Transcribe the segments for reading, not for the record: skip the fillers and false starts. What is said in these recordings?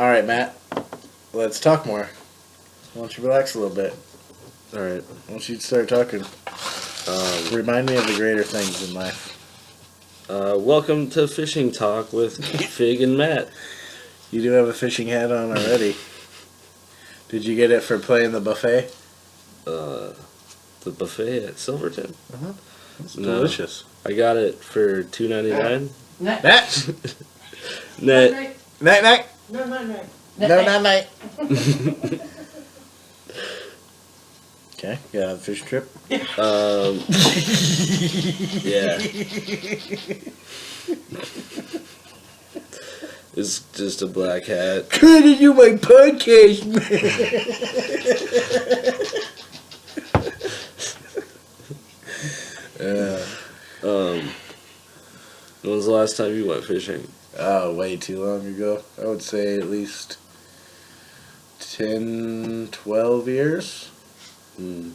All right, Matt. Let's talk more. Why don't you relax a little bit? All right. Why don't you start talking? Remind me of the greater things in life. Welcome to Fishing Talk with Figg and Matt. You do have a fishing hat on already. Did you get it for playing the buffet? The buffet at Silverton. It's delicious. I got it for $2.99. Matt! Net. Night. No. Night. Okay, got a fishing trip? Yeah. It's just a black hat. Trying to do my podcast, man. When was the last time you went fishing? Oh, way too long ago. I would say at least 10, 12 years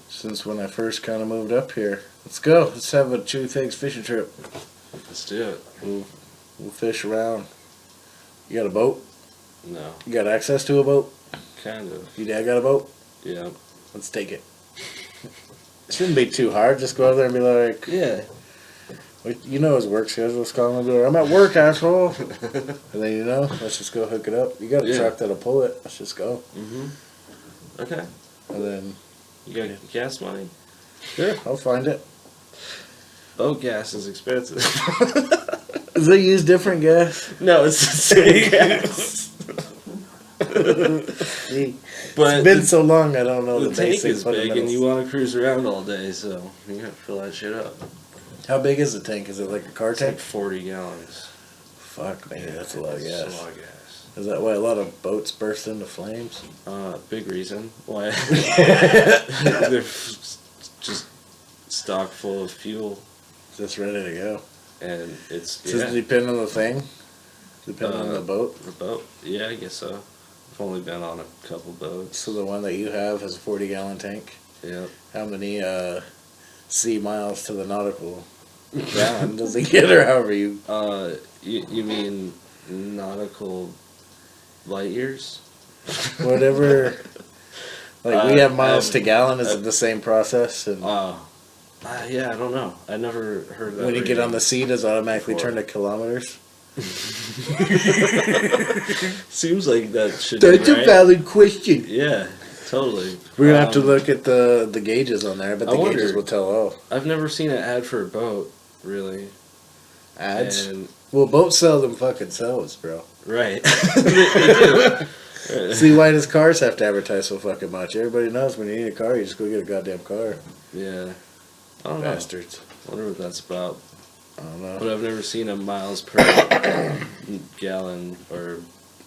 since when I first kind of moved up here. Let's go. Let's have a Chewy Figs fishing trip. Let's do it. We'll fish around. You got a boat? No. You got access to a boat? Kind of. Your dad got a boat? Yeah. Let's take it. It shouldn't be too hard. Just go out there and be like, Yeah. you know his work schedule. Let's call him and be like, I'm at work, asshole. And then, let's just go hook it up. You got a truck that'll pull it. Let's just go. Okay. And then, You got gas money? sure, I'll find it. Boat gas is expensive. Does they use different gas? No, it's the same gas. But It's been so long, I don't know the the tank basic is big, and fundamentals. you want to cruise around all day, so you gotta fill that shit up. How big is the tank? Is it like a car It's tank? like 40 gallons. Fuck, man, that's a lot of That's gas. a lot of gas. Is that why a lot of boats burst into flames? Big reason why they're just stock full of fuel, Just ready to go. and it's Does it depend on the thing? Depend on the boat? The boat, yeah, I guess so. I've only been on a couple boats. So the one that you have has a 40-gallon tank? Yeah. How many sea miles to the nautical gallon does it get, or however you... You mean nautical light years? Whatever... Like, we have miles I've- to gallon. Is it the same process? And Yeah, I don't know. I never heard of that. when you get on the sea, does it automatically before. turn to kilometers? Seems like that should That's be a right. valid question. Yeah, totally. We're gonna have to look at the gauges on there, but I the wonder- gauges will tell all. I've never seen an ad for a boat, really. Ads? And, Well, boats sell them fucking selves, bro. right. they do. See, why does cars have to advertise so fucking much? Everybody knows when you need a car, you just go get a goddamn car. Yeah. I don't Bastards. know. I wonder what that's about. I don't know. But I've never seen a miles per gallon or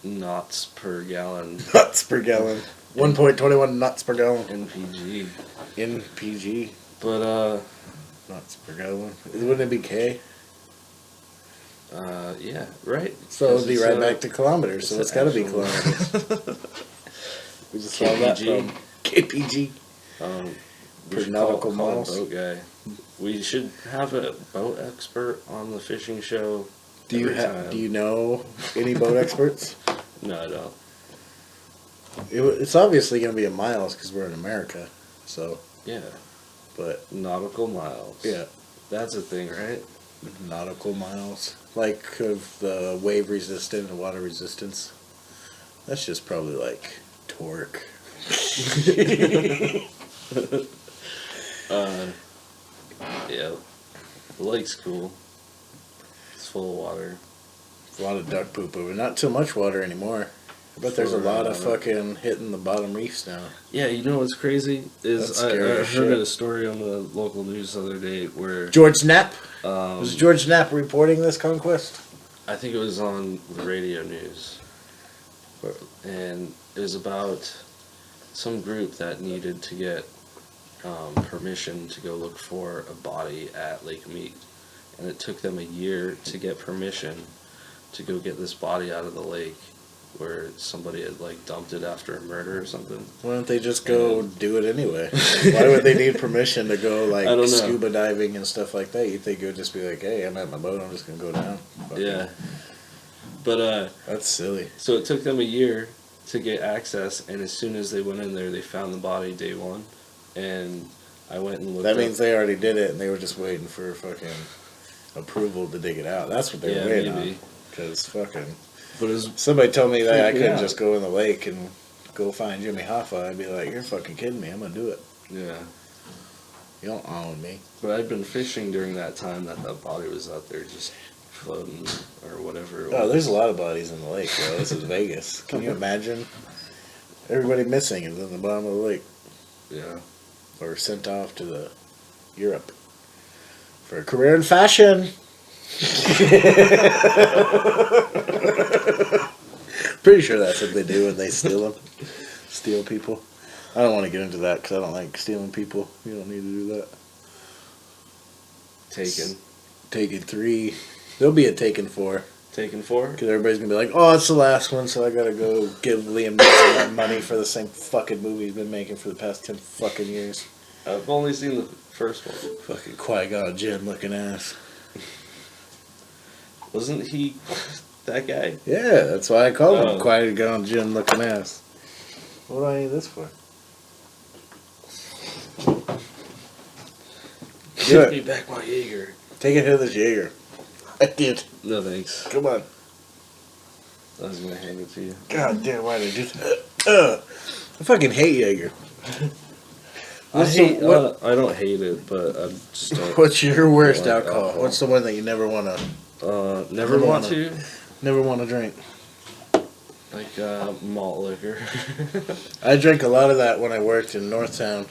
knots per gallon Knots per gallon. 1.21 knots per gallon. NPG. NPG. But, Knots per gallon. Wouldn't it be K? yeah, right. So it would be It's, right back to kilometers, so it's gotta be actual- kilometers. We just saw that from KPG. We Per should nautical call a miles. boat guy. We should have a boat expert on the fishing show. Do you know any boat experts? No, I don't. It's obviously going to be in miles because we're in America. So, Yeah, but nautical miles. yeah, That's a thing, right? nautical miles, like of the wave resistant and water resistance. That's just probably like torque. Yeah. The lake's cool. It's full of water. A lot of duck poop over. Not too much water anymore. I bet there's a lot of fucking hitting the bottom reefs now. Yeah, you know what's crazy is That's I scary heard as shit. a story on the local news the other day where George Knapp? Was George Knapp reporting this conquest? I think it was on the radio news, and it was about some group that needed to get permission to go look for a body at Lake Mead, and it took them a year to get permission to go get this body out of the lake where somebody had like dumped it after a murder or something. Why don't they just go do it anyway? Why would they need permission to go I don't know. like scuba diving and stuff like that? You think it would just be like, hey, I'm at my boat, I'm just gonna go down. Fuck Yeah. it. But that's silly. so it took them a year to get access, and as soon as they went in there, they found the body day one, and I went and looked. That means they already did it, and they were just waiting for fucking approval to dig it out. That's what they were waiting on. Because fucking. But somebody told me that I couldn't just go in the lake and go find Jimmy Hoffa. I'd be like, "You're fucking kidding me! I'm gonna do it." Yeah. You don't own me. But I'd been fishing during that time that body was out there just floating or whatever. Oh, there's a lot of bodies in the lake, bro. This is Vegas. Can you imagine? Everybody missing is in the bottom of the lake. Yeah. Or sent off to Europe for a career in fashion. Pretty sure that's what they do when they steal them. Steal people. I don't want to get into that because I don't like stealing people. You don't need to do that. Taken 3. There'll be a Taken 4. Taken 4? Because everybody's going to be like, oh, it's the last one, so I got to go give Liam Neeson that money for the same fucking movie he's been making for the past 10 fucking years. I've only seen the first one. Fucking Qui-Gon Jinn looking ass. Wasn't he that guy? Yeah, that's why I called him Qui-Gon Jinn looking ass. What do I need this for? Give me back my Jaeger. Take a hit of this Jaeger. I did. No thanks. Come on. I was gonna hand it to you. God damn, why did I do that? I fucking hate Jaeger. I don't hate it, but I just don't. What's your worst alcohol? What's the one that you never want to? Never want to. Never want to drink. Like malt liquor. I drank a lot of that when I worked in Northtown.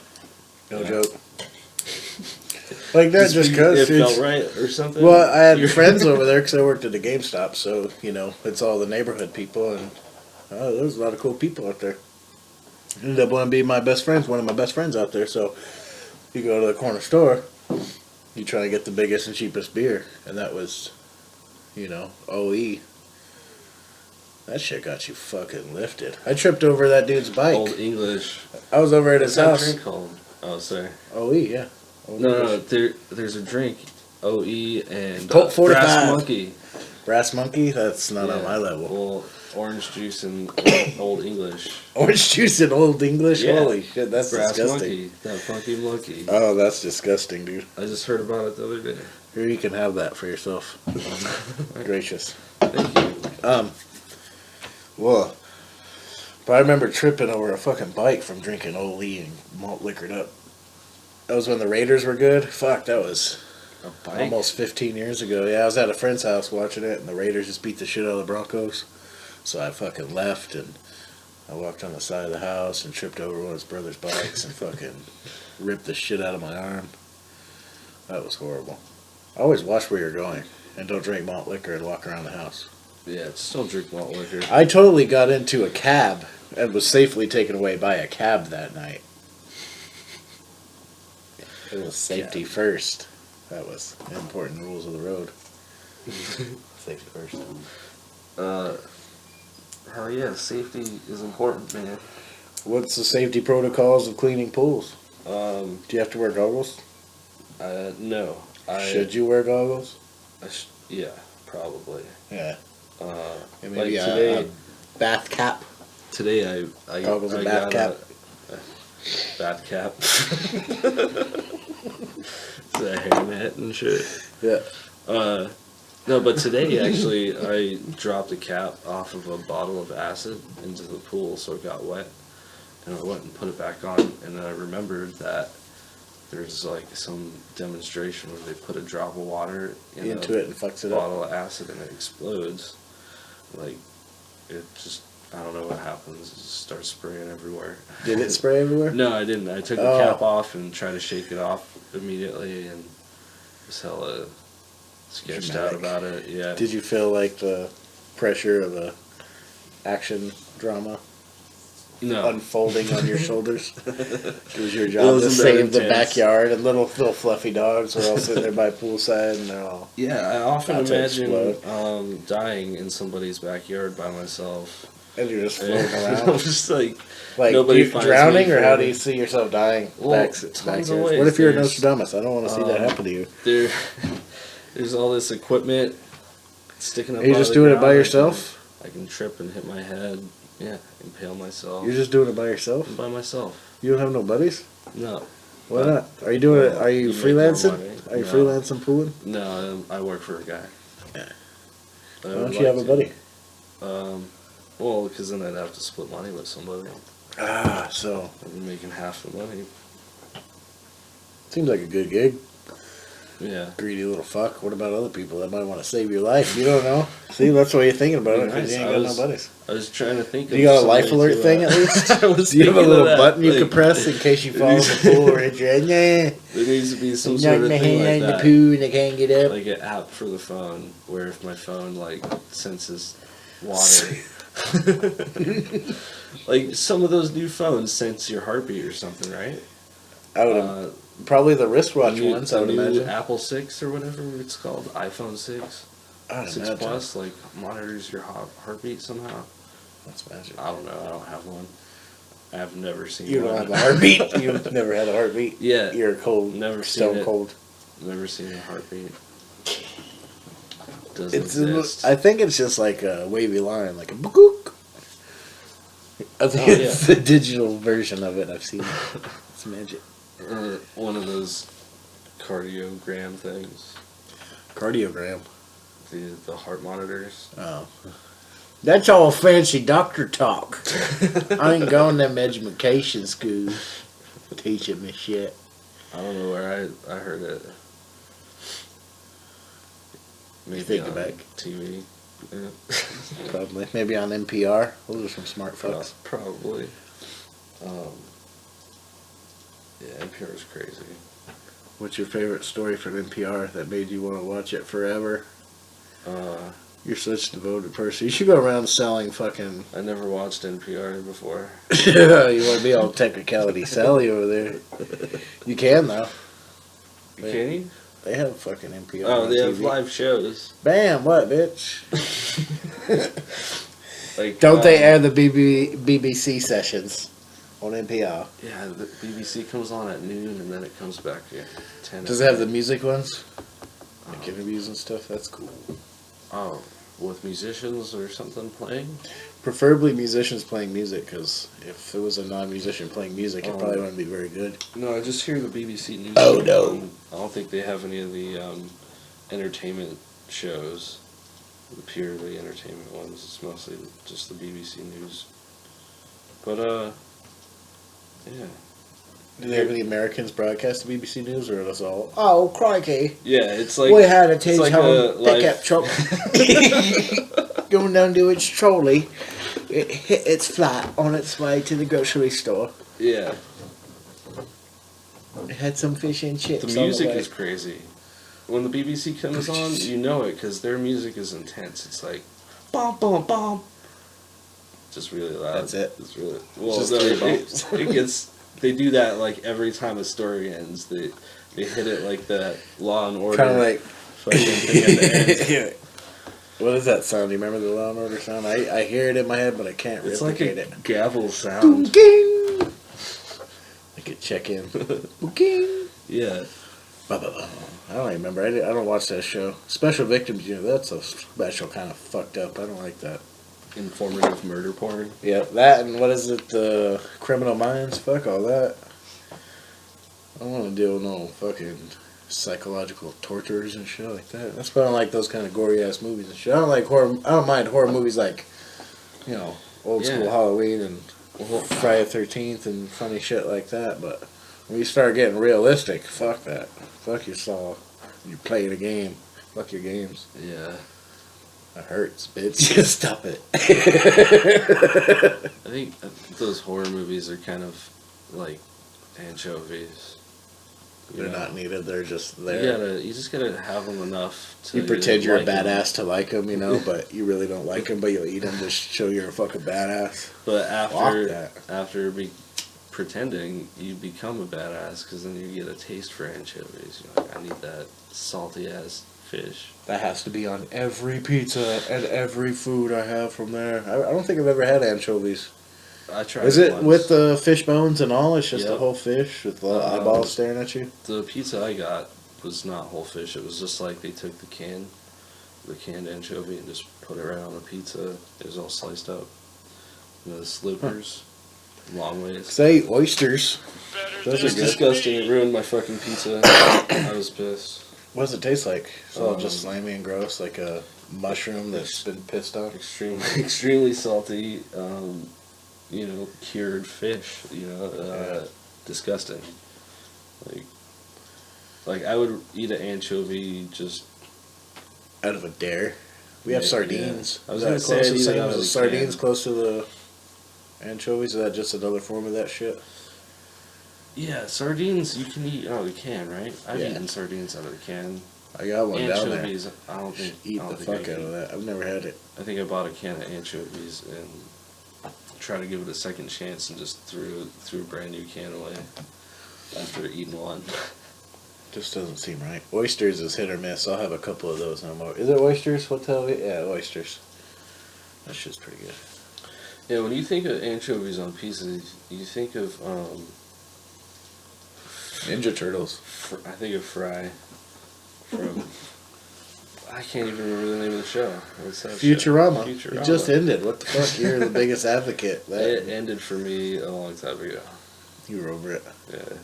No joke. Like that, just because it felt right or something. Well, I had friends over there because I worked at a GameStop, so you know it's all the neighborhood people, and there's a lot of cool people out there. Ended up wanting to be my best friends, one of my best friends out there. So you go to the corner store, you try to get the biggest and cheapest beer, and that was, OE. That shit got you fucking lifted. I tripped over that dude's bike. Old English. I was over at his house. What's that drink called? Oh, sorry. OE, yeah. No, there's a drink, OE and Colt 45. Brass Monkey. Brass Monkey? That's not on my level. Well, orange juice and Old English. Orange juice and Old English? Yeah. Holy shit, that's Brass disgusting. Monkey, that funky monkey. Oh, that's disgusting, dude. I just heard about it the other day. Here, you can have that for yourself. Gracious. Thank you. Well, but I remember tripping over a fucking bike from drinking OE and malt liquored up. That was when the Raiders were good. Fuck, that was A bike? almost 15 years ago. Yeah, I was at a friend's house watching it, and the Raiders just beat the shit out of the Broncos. So I fucking left, and I walked on the side of the house and tripped over one of his brother's bikes and fucking ripped the shit out of my arm. That was horrible. Always watch where you're going, and don't drink malt liquor and walk around the house. Yeah, just don't drink malt liquor. I totally got into a cab and was safely taken away by a cab that night. It was safety first. That was important rules of the road. Safety first. Hell yeah, safety is important, man. What's the safety protocols of cleaning pools? Do you have to wear goggles? No. Should you wear goggles? Yeah, probably. Yeah. Like Maybe today, a bath cap. Today I Goggles and I bath got cap. a bath cap. It's a hairnet and shit. Yeah. No, but today actually I dropped a cap off of a bottle of acid into the pool, so it got wet, and I went and put it back on, and then I remembered that there's like some demonstration where they put a drop of water into it and fucks it up. Bottle of acid and it explodes. Like it just, I don't know what happens. It just starts spraying everywhere. Did it spray everywhere? No, I didn't. I took the cap off and tried to shake it off immediately, and was hella sketched out about it. Yeah. Did you feel like the pressure of the action drama unfolding on your shoulders? It was your job to save the backyard, and little fluffy dogs were all sitting there by poolside, and they're all... Yeah, I often imagine dying in somebody's backyard by myself. And you're just floating around. I'm just like nobody finds drowning, or how do you see yourself dying? Well, back here? What if you're Nostradamus? I don't want to see that happen to you. There's all this equipment sticking up. Are you out just of the doing it by ground, yourself? I can trip and hit my head. Yeah, impale myself. You're just doing it by yourself? I'm by myself. You don't have no buddies? No. Why not? Are you doing it? Are you make more freelancing? money. Are you No. freelancing pooling? No, I work for a guy. Yeah. I Why would don't you like have a buddy? Well, because then I'd have to split money with somebody. So I'd be making half the money. seems like a good gig. Yeah. Greedy little fuck. What about other people that might want to save your life? You don't know. See, that's why you're thinking about it, because you ain't got no buddies. I was trying to think. Do you got a life alert thing at least? I was Do you have a thinking little of that, button you like, can press in case you fall in the pool or hit your head? Yeah. There needs to be some Knock sort of my thing hand like in the that. poo and I can't get up. Like an app for the phone, where if my phone like senses water, like some of those new phones sense your heartbeat or something, right? I would probably the wristwatch ones. I would imagine. Apple 6 or whatever it's called, iPhone 6, I'd 6 imagine. Plus, like monitors your heartbeat somehow. That's magic. I don't know. I don't have one. I've never seen. You one. don't have a heartbeat. You've never had a heartbeat. Yeah. You're cold. Never seen Stone it. cold. Never seen a heartbeat. Doesn't It's. exist. I think it's just like a wavy line, like a book. I think Oh, it's the digital version of it. I've seen it. It's magic. Or one of those cardiogram things. Cardiogram. The heart monitors. Oh. That's all fancy doctor talk. I ain't going to them education schools teaching me shit. I don't know where I heard it. Maybe Think on back. TV. Yeah. Probably. Maybe on NPR. Those are some smart fucks. Probably. Yeah, NPR is crazy. What's your favorite story from NPR that made you want to watch it forever? You're such a devoted person. You should go around selling fucking... I never watched NPR before. You want to be all technicality Sally over there. You can, though. Can you? They have fucking NPR Oh, on they have TV. live shows. Bam, what, bitch? Like, Don't they air the BBC sessions on NPR? Yeah, the BBC comes on at noon and then it comes back at 10. Does it have the music ones? Like interviews and stuff? That's cool. Oh, with musicians or something playing? Preferably musicians playing music, because if it was a non-musician playing music, it probably wouldn't be very good. No, I just hear the BBC News. Oh, no. I don't think they have any of the entertainment shows, the purely entertainment ones. It's mostly just the BBC News. But, yeah. Do they have any Americans broadcast the BBC News, or is it all, oh, crikey, Yeah, it's like... we had a teach like home a pickup truck going down to its trolley. It hit its flat on its way to the grocery store. Yeah. It had some fish and chips. The music is crazy. When the BBC comes on, you know it, because their music is intense. It's like, bom, bom, bom. Just really loud. That's it? It's really... Well, Just no, three it bumps. gets... They do that, like, every time a story ends. They hit it like that Law and Order. Kind of like... fucking thing at the end. Yeah. What is that sound? Do you remember the Law and Order sound? I hear it in my head, but I can't It's like replicate a it. gavel sound. Boom, I could check in. Boom. Yeah. I don't even remember. I don't watch that show. Special Victims Unit. That's a special kind of fucked up. I don't like that. Informative murder porn. Yeah, that and what is it? The Criminal Minds. Fuck all that. I don't want to deal with no fucking psychological tortures and shit like that. That's why I don't like those kind of gory ass movies and shit. I don't like horror. I don't mind horror movies like, you know, old school Halloween and Friday the 13th and funny shit like that. But when you start getting realistic, fuck that. Fuck your saw. You play the game. Fuck your games. Yeah. That hurts, bitch. Just stop it. I think those horror movies are kind of like anchovies. They're not needed. They're just there. You just gotta have them enough to... You pretend you're a like 'em. badass to like them, you know, but you really don't like them, but you'll eat them to show you're a fucking badass. But Fuck after pretending, you become a badass, because then you get a taste for anchovies. You're like, I need that salty ass fish. That has to be on every pizza and every food I have from there. I don't think I've ever had anchovies. I tried. Is it once. with the fish bones and all? It's just Yep. a whole fish with the eyeballs staring at you? The pizza I got was not whole fish. It was just like they took the can the canned anchovy and just put it right on a pizza. It was all sliced up. You know, the slivers, long ways. Say oysters. Those It was are good. disgusting. It ruined my fucking pizza. I was pissed. What does it taste like? It's all just slimy and gross, like a mushroom that's been pissed on. Extremely salty. You know, cured fish. You know, disgusting. Like I would eat an anchovy just Out of a dare. We have sardines. Yeah. I was Is that gonna say close to I'd eat it same out of as a sardines can. close to the anchovies? Is that just another form of that shit? Yeah, sardines you can eat out of the can, right? I've Yeah. eaten sardines out of the can. I got one down there. Anchovies, I don't think. Eat I don't the think I fuck can. out of that. I've never had it. I think I bought a can of anchovies and tried to give it a second chance and just threw a brand new can away after eating one. Just doesn't seem right. Oysters is hit or miss. I'll have a couple of those. Is it oysters? What the hell? Yeah, oysters. That shit's pretty good. Yeah, when you think of anchovies on pizzas, you think of Ninja Turtles. I think of Fry from. I can't even remember the name of the show. What's that Futurama. show? Futurama. It just ended. What the fuck? You're the biggest advocate. It ended for me a long time ago. You were over it. Yeah.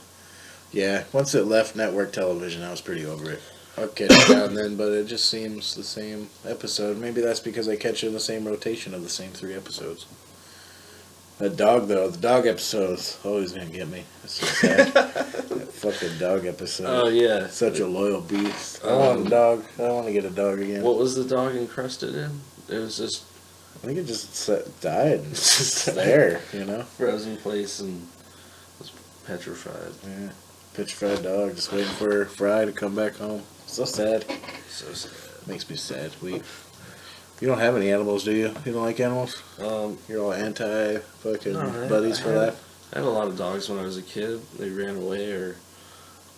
Yeah, once it left network television, I was pretty over it. I'll catch it now and then, but it just seems the same episode. Maybe that's because I catch it in the same rotation of the same 3 episodes. That dog, though, the dog episode's always gonna get me. It's so sad. That fucking dog episode. Oh yeah. Such a loyal beast. I want a dog. I want to get a dog again. What was the dog encrusted in? It was just I think it just died. It's just there, you know? frozen place and was petrified. Yeah. Petrified dog, just waiting for Fry to come back home. So sad. So sad. Makes me sad. You don't have any animals, do you? You don't like animals? You're all anti-fucking No, buddies for life? I had a lot of dogs when I was a kid. They ran away or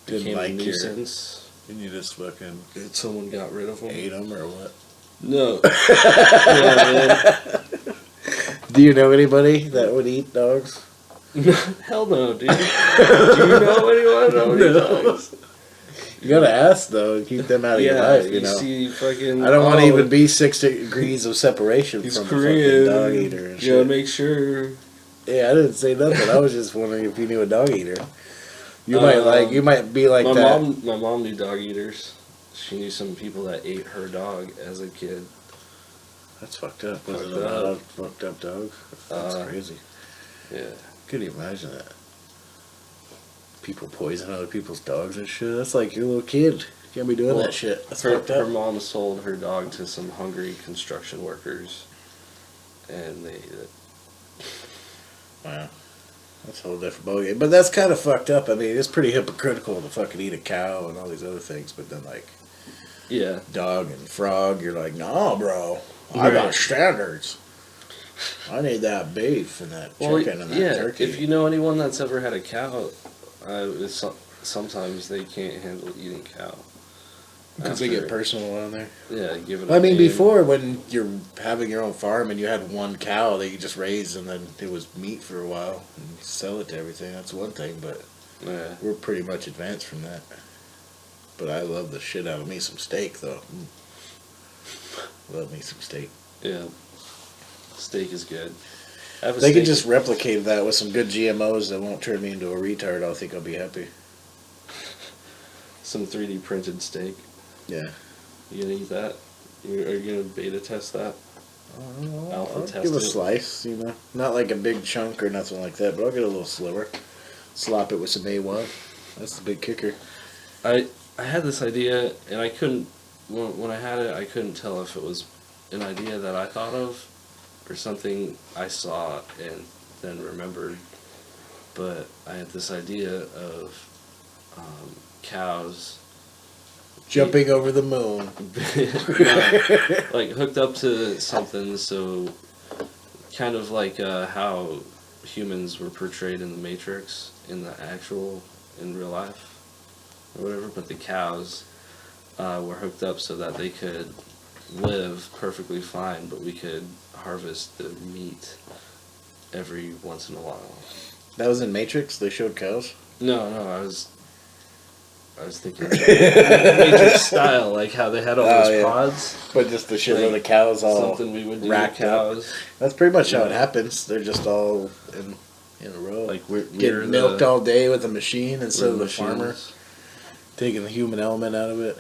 Didn't became a like your- nuisance. And you just fucking Someone got rid of them. ate them or what? No. Yeah, Do you know anybody that would eat dogs? man. Hell no, dude. Do you know anyone that would eat dogs? You gotta ask, though, and keep them out of your life, you know? See fucking, I don't want to even be 6 degrees of separation he's from a Korean. fucking dog eater and You gotta shit. make sure. Yeah, I didn't say nothing. I was just wondering if you knew a dog eater. You might be like my that. My mom knew dog eaters. She knew some people that ate her dog as a kid. That's fucked up. Was Fucked it a lot up. of fucked up dogs? That's crazy. Yeah. Could you imagine that? People poison other people's dogs and shit. That's like your little kid. You can't be doing that shit. That's fucked Her up. mom sold her dog to some hungry construction workers, and they ate it. Wow. That's a whole different ballgame. But that's kind of fucked up. I mean, it's pretty hypocritical to fucking eat a cow and all these other things, but then, like, Yeah. dog and frog, you're like, nah, bro. I got standards. I need that beef and that chicken and that turkey. If you know anyone that's ever had a cow, sometimes they can't handle eating cow. Because they get After- personal on there. Yeah, give it. I mean, name. before, when you're having your own farm and you had one cow that you just raised and then it was meat for a while and you sell it to everything, that's one thing, but Yeah. we're pretty much advanced from that. But I love the shit out of me some steak, though. Love me some steak. Yeah. Steak is good. If they could just replicate that with some good GMOs that won't turn me into a retard, I think I'll be happy. some 3D printed steak. Yeah. You gonna eat that? Are you gonna beta test that? Alpha I'll test give a it? slice, you know. Not like a big chunk or nothing like that, but I'll get a little sliver. Slop it with some A1. That's the big kicker. I had this idea, and I couldn't. When I had it, I couldn't tell if it was an idea that I thought of or something I saw and then remembered. But I had this idea of cows Jumping over the moon. like hooked up to something, so kind of like how humans were portrayed in the Matrix in real life or whatever, but the cows were hooked up so that they could live perfectly fine, but we could harvest the meat every once in a while. That was in Matrix? They showed cows? No, I was thinking Matrix style, like how they had all those yeah. pods. But just the shit Like, of the cows all Something we would do racked with up. cows. That's pretty much how it Yeah. happens. They're just all in a row. Like we're getting milked all day with a machine instead of the machines. farmer taking the human element out of it.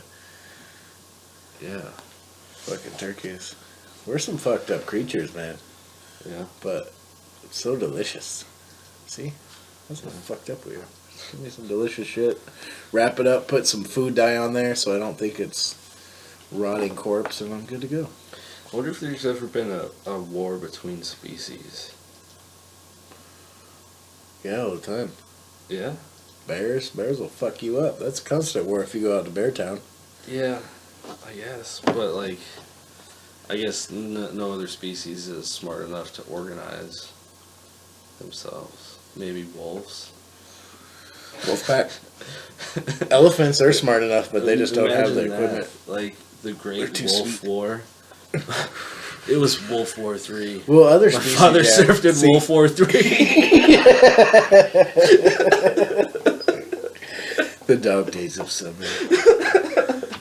Yeah. Fucking turkeys. We're some fucked up creatures, man. Yeah. But it's so delicious. See? That's how fucked up we are. Give me some delicious shit. Wrap it up, put some food dye on there so I don't think it's rotting corpse, and I'm good to go. I wonder if there's ever been a war between species. Yeah, all the time. Yeah? Bears will fuck you up. That's a constant war if you go out to Bear Town. Yeah, I guess. But, like, I guess no other species is smart enough to organize themselves. Maybe wolves. Wolfpack. Elephants are smart enough, but they just don't have the Imagine equipment. that, like, the They're Great too Wolf sweet. War. It was Wolf War 3. Well, other My species. father yeah. served in See, Wolf War 3. The dog days of summer.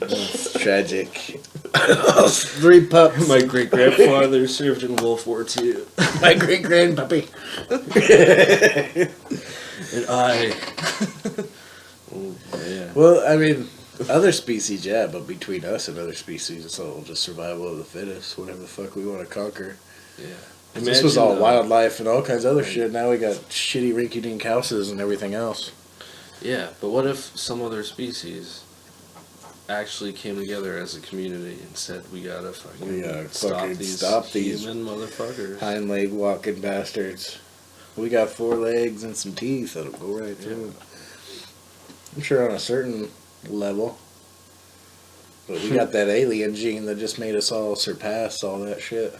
It's tragic. 3 pups. My great grandfather served in Wolf War 2. My great grandpuppy. And I. Oh, yeah. Well, I mean, other species, yeah, but between us and other species, it's all just survival of the fittest, whatever the fuck we want to conquer. Yeah. This was all Imagine, wildlife and all kinds of other shit. Now we got shitty rinky-dink houses and everything else. Yeah, but what if some other species actually came together as a community and said, we gotta fucking stop these human motherfuckers. Hind leg walking bastards. We got 4 legs and some teeth that'll go right through them. I'm sure on a certain level. But we got that alien gene that just made us all surpass all that shit.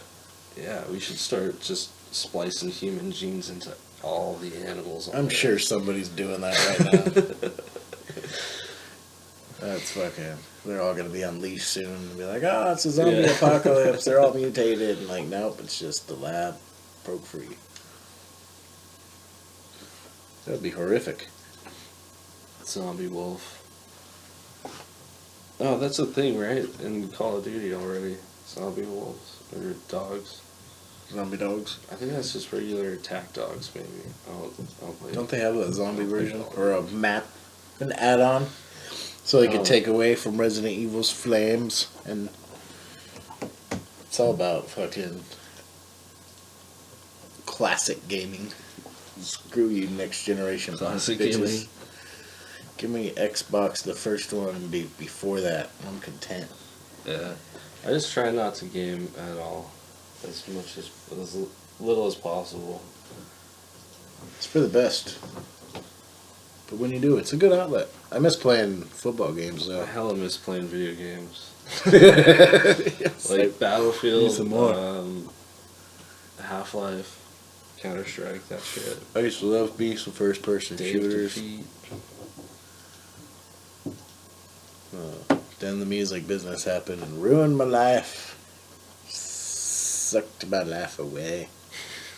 Yeah, we should start just splicing human genes into all the animals. I'm sure somebody's doing that right now. That's fucking... They're all going to be unleashed soon and be like, oh, it's a zombie apocalypse. They're all mutated. And like, nope, it's just the lab broke free. That would be horrific. Zombie wolf. Oh, that's a thing, right? In Call of Duty already. Zombie wolves. Or dogs. Zombie dogs. I think that's just regular attack dogs, maybe. I'll play Don't they have a zombie version? Or a map? An add-on? So they could take away from Resident Evil's flames. And it's all about fucking classic gaming. Screw you, next generation. Classic bitches. gaming. Give me Xbox, the first one, and before that. I'm content. Yeah. I just try not to game at all. As little as possible. It's for the best. But when you do, it's a good outlet. I miss playing football games, I though. hella miss playing video games. Yes. Like Battlefield, Need some more. Half-Life, Counter-Strike, that shit. I used to love me some first-person Day of shooters. Defeat. Then the music business happened and ruined my life. Sucked my life away.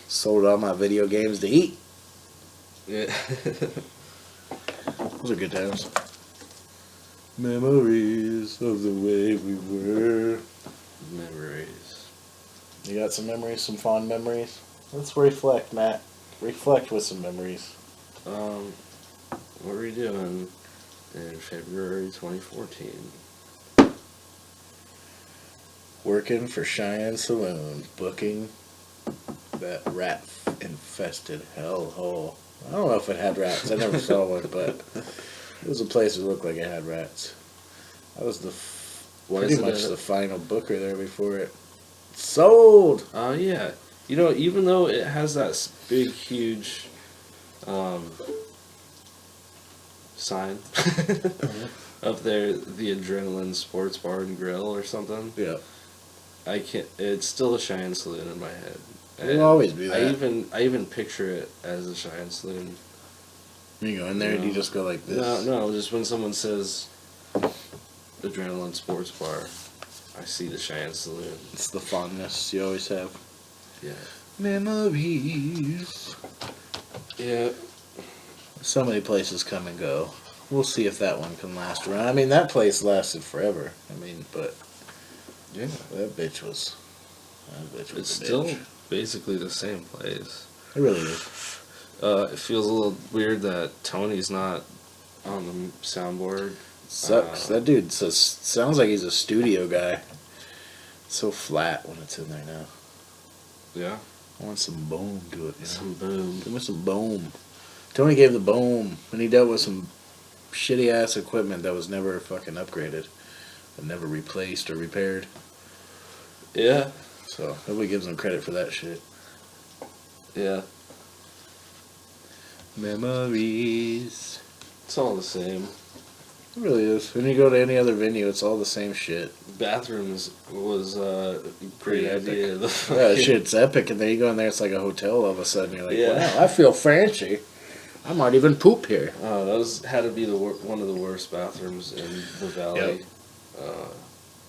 Sold all my video games to eat. Yeah. Those are good times. Memories of the way we were. Memories. You got some memories, some fond memories? Let's reflect, Matt. Reflect with some memories. What were you doing in February 2014? Working for Cheyenne Saloon, booking that rat-infested hellhole. I don't know if it had rats. I never saw one, but it was a place that looked like it had rats. I was pretty much the final booker there before it sold. Oh, yeah. You know, even though it has that big, huge sign up there, the Adrenaline Sports Bar and Grill or something. Yeah. I can't. It's still a Cheyenne Saloon in my head. It'll always be that. I even picture it as a Cheyenne Saloon. You go in there and you just go like this. No. Just when someone says Adrenaline Sports Bar, I see the Cheyenne Saloon. It's the fondness you always have. Yeah. Memories. Yeah. So many places come and go. we'll see if that one can last around. I mean, that place lasted forever. I mean, but Yeah. that bitch was It's a still bitch. basically the same place. It really is. It feels a little weird that Tony's not on the soundboard. Sucks. That dude sounds like he's a studio guy. It's so flat when it's in there now. Yeah. I want some boom to it. You know? Some boom. Give me some boom. Tony gave the boom, and he dealt with some shitty ass equipment that was never fucking upgraded, and never replaced or repaired. Yeah. So nobody gives him credit for that shit. Yeah. Memories. It's all the same. It really is. When you go to any other venue, it's all the same shit. Bathrooms was a great Pretty epic. idea. Yeah, shit's epic, and then you go in there, it's like a hotel all of a sudden. You're like, Yeah. wow, I feel fancy. I might even poop here. Oh, that had to be one of the worst bathrooms in the valley.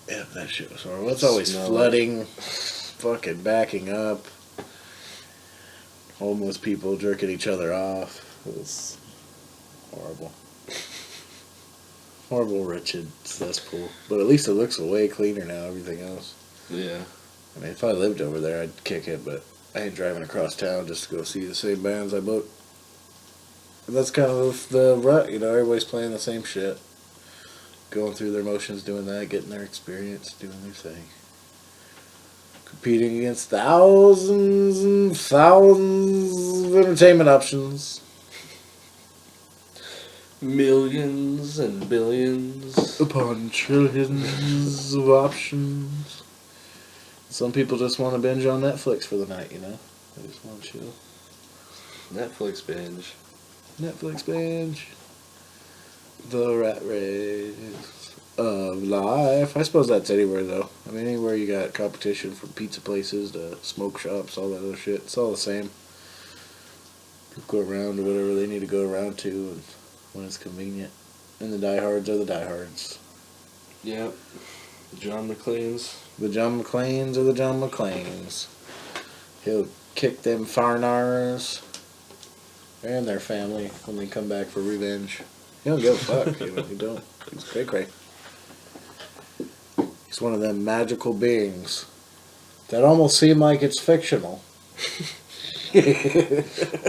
Yeah, that shit was horrible. It's always Smell. flooding, fucking backing up, homeless people jerking each other off. It was horrible. Horrible, wretched cesspool. But at least it looks way cleaner now, everything else. Yeah. I mean, if I lived over there, I'd kick it, but I ain't driving across town just to go see the same bands I booked. And that's kind of the rut, you know, everybody's playing the same shit. Going through their motions, doing that, getting their experience, doing their thing. Competing against thousands and thousands of entertainment options. Millions and billions. Upon trillions of options. Some people just want to binge on Netflix for the night, you know? They just want to chill. Netflix binge. Netflix binge. The rat race of life. I suppose that's anywhere, though. I mean, anywhere you got competition from pizza places to smoke shops, all that other shit. It's all the same. People go around to whatever they need to go around to and when it's convenient. And the diehards are the diehards. Yep. John McClane's. The John McClanes are the John McClanes. He'll kick them foreigners and their family when they come back for revenge. He don't give a fuck. He don't. He's cray-cray. He's one of them magical beings that almost seem like it's fictional.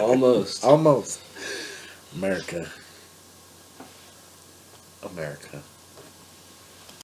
Almost. Almost. America. America.